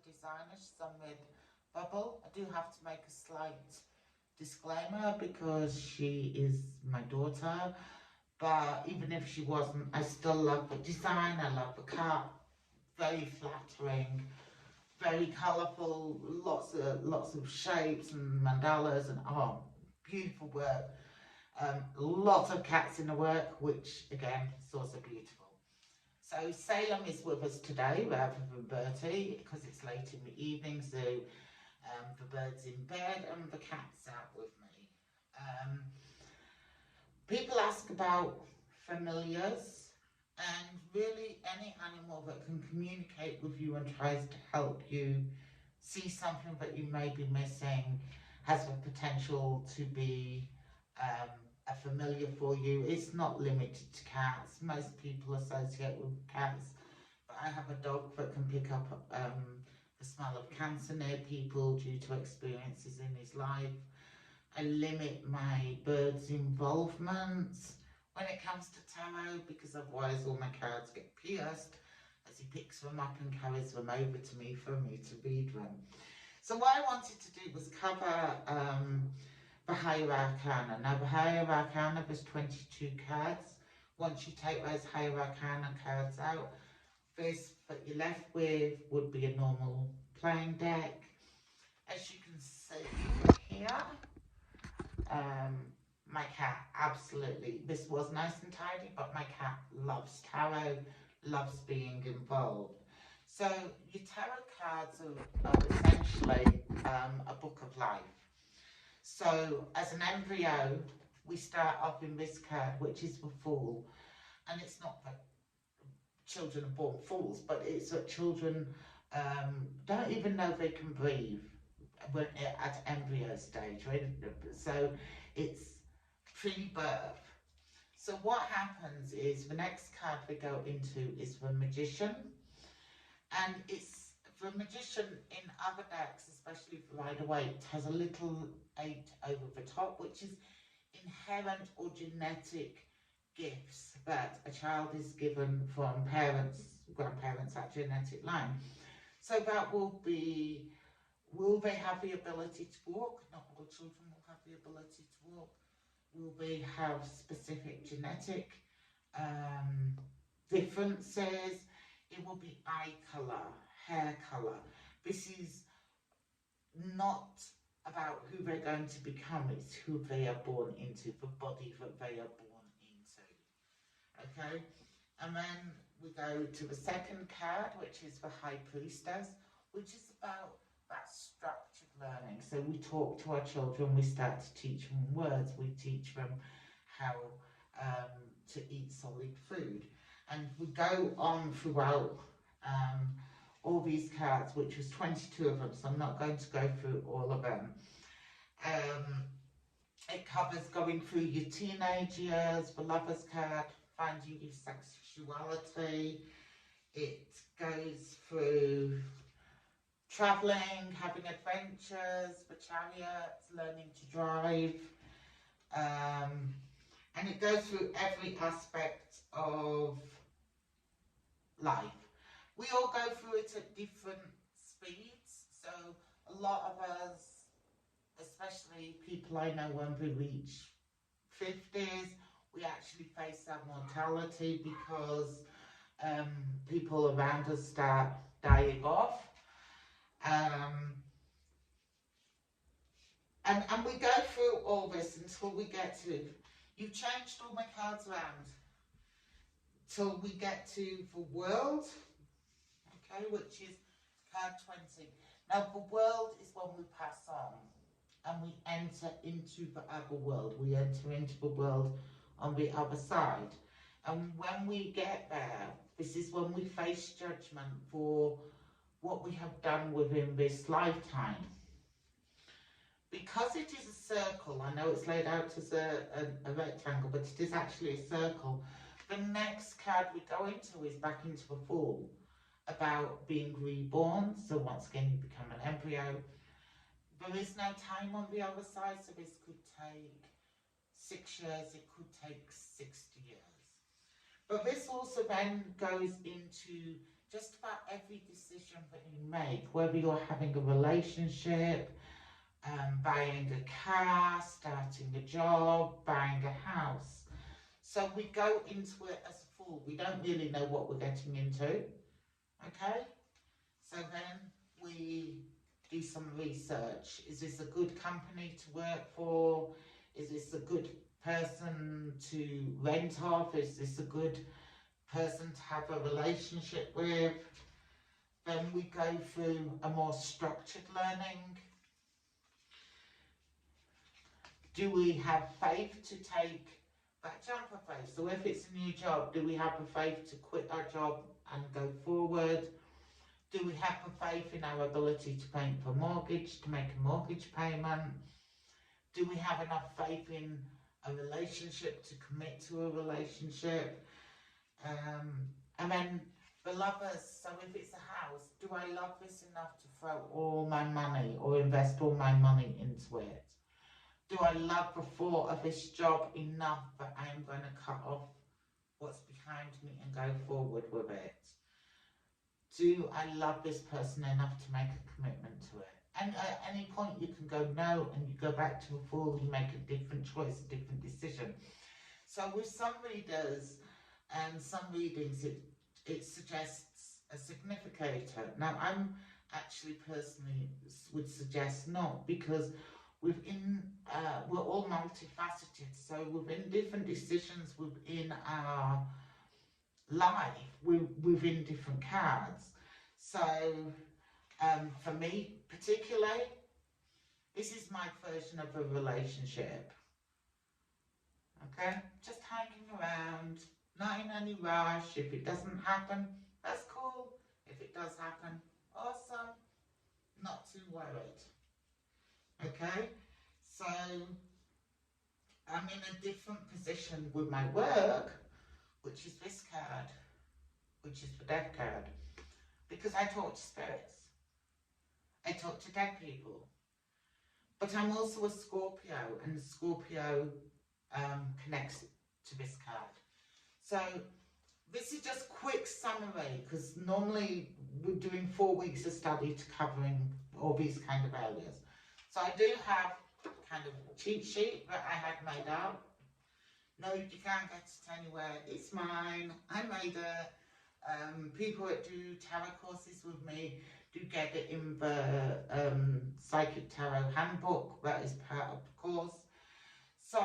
designer. She's on with Bubble. I do have to make a slight disclaimer because she is my daughter. But even if she wasn't, I still love the design. I love the cut. Very flattering, very colourful. Lots of shapes and mandalas and beautiful work. Lots of cats in the work, which again is also beautiful. So Salem is with us today rather than Bertie because it's late in the evening. So the bird's in bed and the cat's out with me. People ask about familiars, and really any animal that can communicate with you and tries to help you see something that you may be missing has the potential to be a familiar for you. It's not limited to cats. Most people associate with cats, but I have a dog that can pick up the smell of cancer near people due to experiences in his life. I limit my bird's involvement when it comes to tarot because otherwise all my cards get pierced as he picks them up and carries them over to me for me to read them. So what I wanted to do was cover the higher arcana. Now the higher arcana, there's 22 cards. Once you take those higher arcana cards out, this that you're left with would be a normal playing deck. As you can see here, my cat absolutely, this was nice and tidy, but my cat loves tarot, loves being involved. So your tarot cards are essentially a book of life. So as an embryo, we start off in this card, which is the Fool. And it's not that children are born fools, but it's that children don't even know they can breathe when at embryo stage, right? So it's pre-birth. So what happens is the next card we go into is the Magician, and it's the Magician in other decks, especially for Rider-Waite, has a little 8 over the top, which is inherent or genetic gifts that a child is given from parents, grandparents, that genetic line. So that will be, will they have the ability to walk? Not all children will have the ability to walk. Will they have specific genetic differences? It will be eye colour, hair colour. This is not about who they're going to become, it's who they are born into, the body that they are born into. Okay? And then we go to the second card, which is the High Priestess, which is about that structured learning. So we talk to our children, we start to teach them words, we teach them how to eat solid food. And we go on throughout all these cards, which was 22 of them, so I'm not going to go through all of them. It covers going through your teenage years, the Lover's card, finding your sexuality. It goes through travelling, having adventures, the Chariots, learning to drive. And it goes through every aspect of life. We all go through it at different speeds. So a lot of us, especially people I know when we reach 50s, we actually face our mortality because people around us start dying off. And we go through all this until we get to, you've changed all my cards around, till we get to the World, okay, which is card 20. Now the World is when we pass on and we enter into the other world. We enter into the world on the other side. And when we get there, this is when we face judgment for what we have done within this lifetime. Because it is a circle, I know it's laid out as a rectangle, but it is actually a circle. The next card we go into is back into the Fool, about being reborn. So once again, you become an embryo. There is no time on the other side, so this could take 6 years, it could take 60 years. But this also then goes into just about every decision that you make, whether you're having a relationship, buying a car, starting a job, buying a house. So we go into it as a fool. We don't really know what we're getting into, okay? So then we do some research. Is this a good company to work for? Is this a good person to rent off? Is this a good person to have a relationship with? Then we go through a more structured learning. Do we have faith to take that jump of faith? So if it's a new job, do we have the faith to quit our job and go forward? Do we have the faith in our ability to pay for a mortgage, to make a mortgage payment? Do we have enough faith in a relationship to commit to a relationship? And then the lovers, so if it's a house, do I love this enough to throw all my money or invest all my money into it? Do I love the thought of this job enough that I am going to cut off what's behind me and go forward with it? Do I love this person enough to make a commitment to it? And at any point you can go no, and you go back to a fool, you make a different choice, a different decision. So with some readers and some readings, it suggests a significator. Now I'm actually personally would suggest not, because within, we're all multifaceted, so within different decisions within our life, within different cards. So for me particularly, this is my version of a relationship. Okay, just hanging around, not in any rush. If it doesn't happen, that's cool. If it does happen, awesome, not too worried. Okay, so I'm in a different position with my work, which is this card, which is the death card, because I talk to spirits, I talk to dead people, but I'm also a Scorpio, and Scorpio connects to this card. So this is just quick summary, because normally we're doing 4 weeks of study to covering all these kind of areas. So I do have kind of a cheat sheet that I had made up. No, you can't get it anywhere. It's mine. I made it. People that do tarot courses with me do get it in the Psychic Tarot Handbook. That is part of the course. So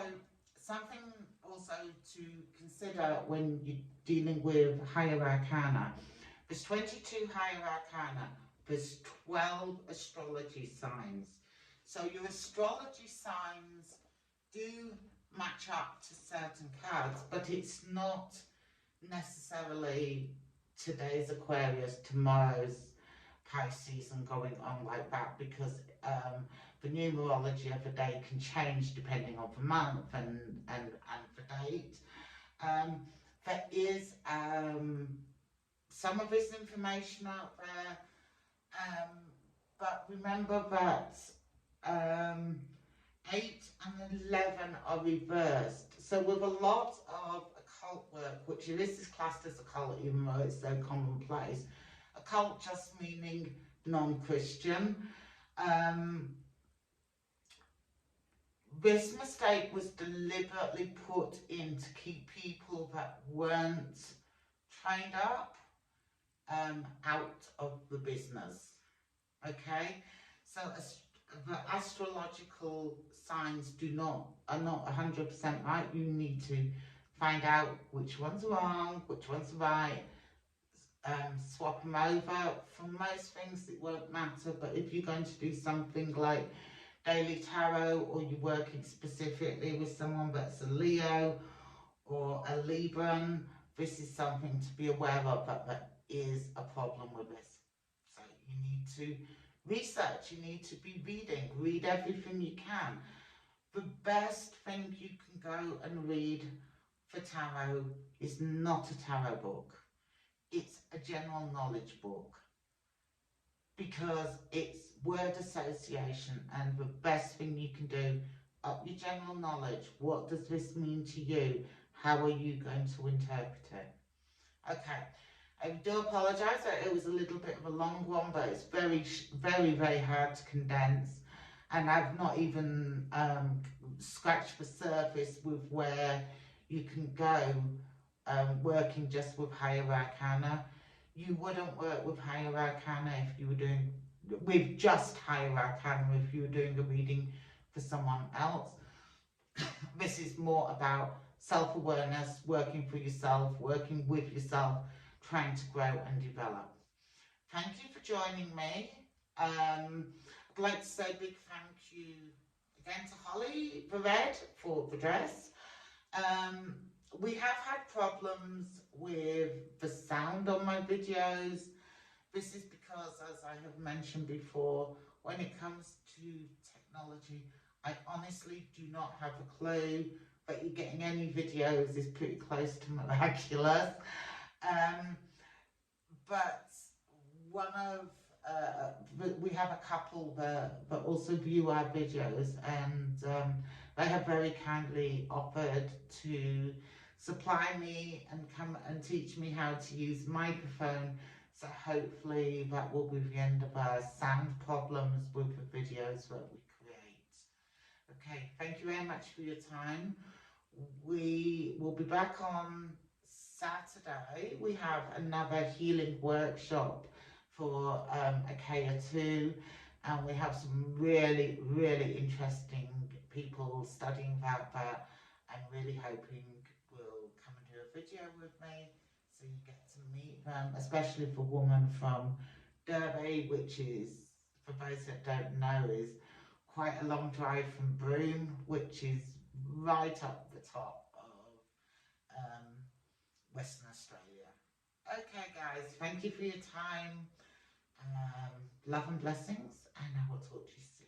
something also to consider when you're dealing with higher arcana. There's 22 higher arcana. There's 12 astrology signs. So your astrology signs do match up to certain cards, but it's not necessarily today's Aquarius, tomorrow's Pisces, and going on like that, because the numerology of the day can change depending on the month and the date. There is some of this information out there, but remember that 8 and 11 are reversed. So with a lot of occult work, which this is classed as occult even though it's so commonplace, occult just meaning non-Christian, this mistake was deliberately put in to keep people that weren't trained up out of the business. Okay, so the astrological signs are not 100% right. You need to find out which one's wrong, which one's right, swap them over. For most things it won't matter, but if you're going to do something like daily tarot, or you're working specifically with someone that's a Leo or a Libran, this is something to be aware of, that there is a problem with this. So you need to research, you need to be read everything you can. The best thing you can go and read for tarot is not a tarot book. It's a general knowledge book, because it's word association, and the best thing you can do, up your general knowledge. What does this mean to you? How are you going to interpret it? Okay, I do apologise that it was a little bit of a long one, but it's very hard to condense. And I've not even scratched the surface with where you can go working just with higher arcana. You wouldn't work with higher arcana if you were doing, with just higher arcana, if you were doing a reading for someone else. This is more about self-awareness, working for yourself, working with yourself, trying to grow and develop. Thank you for joining me. I'd like to say a big thank you again to Holly for Red for the dress. We have had problems with the sound on my videos. This is because, as I have mentioned before, when it comes to technology, I honestly do not have a clue, but you're getting any videos is pretty close to miraculous. But one of, we have a couple that also view our videos, and they have very kindly offered to supply me and come and teach me how to use microphone. So hopefully that will be the end of our sound problems with the videos that we create. Okay, thank you very much for your time. We will be back on Saturday. We have another healing workshop for Achaia 2, and we have some really interesting people studying about that. I'm really hoping will come and do a video with me so you get to meet them, especially for a woman from Derby, which is, for those that don't know, is quite a long drive from Broome, which is right up the top of Western Australia. Okay guys, thank you for your time. Love and blessings, and I will talk to you soon.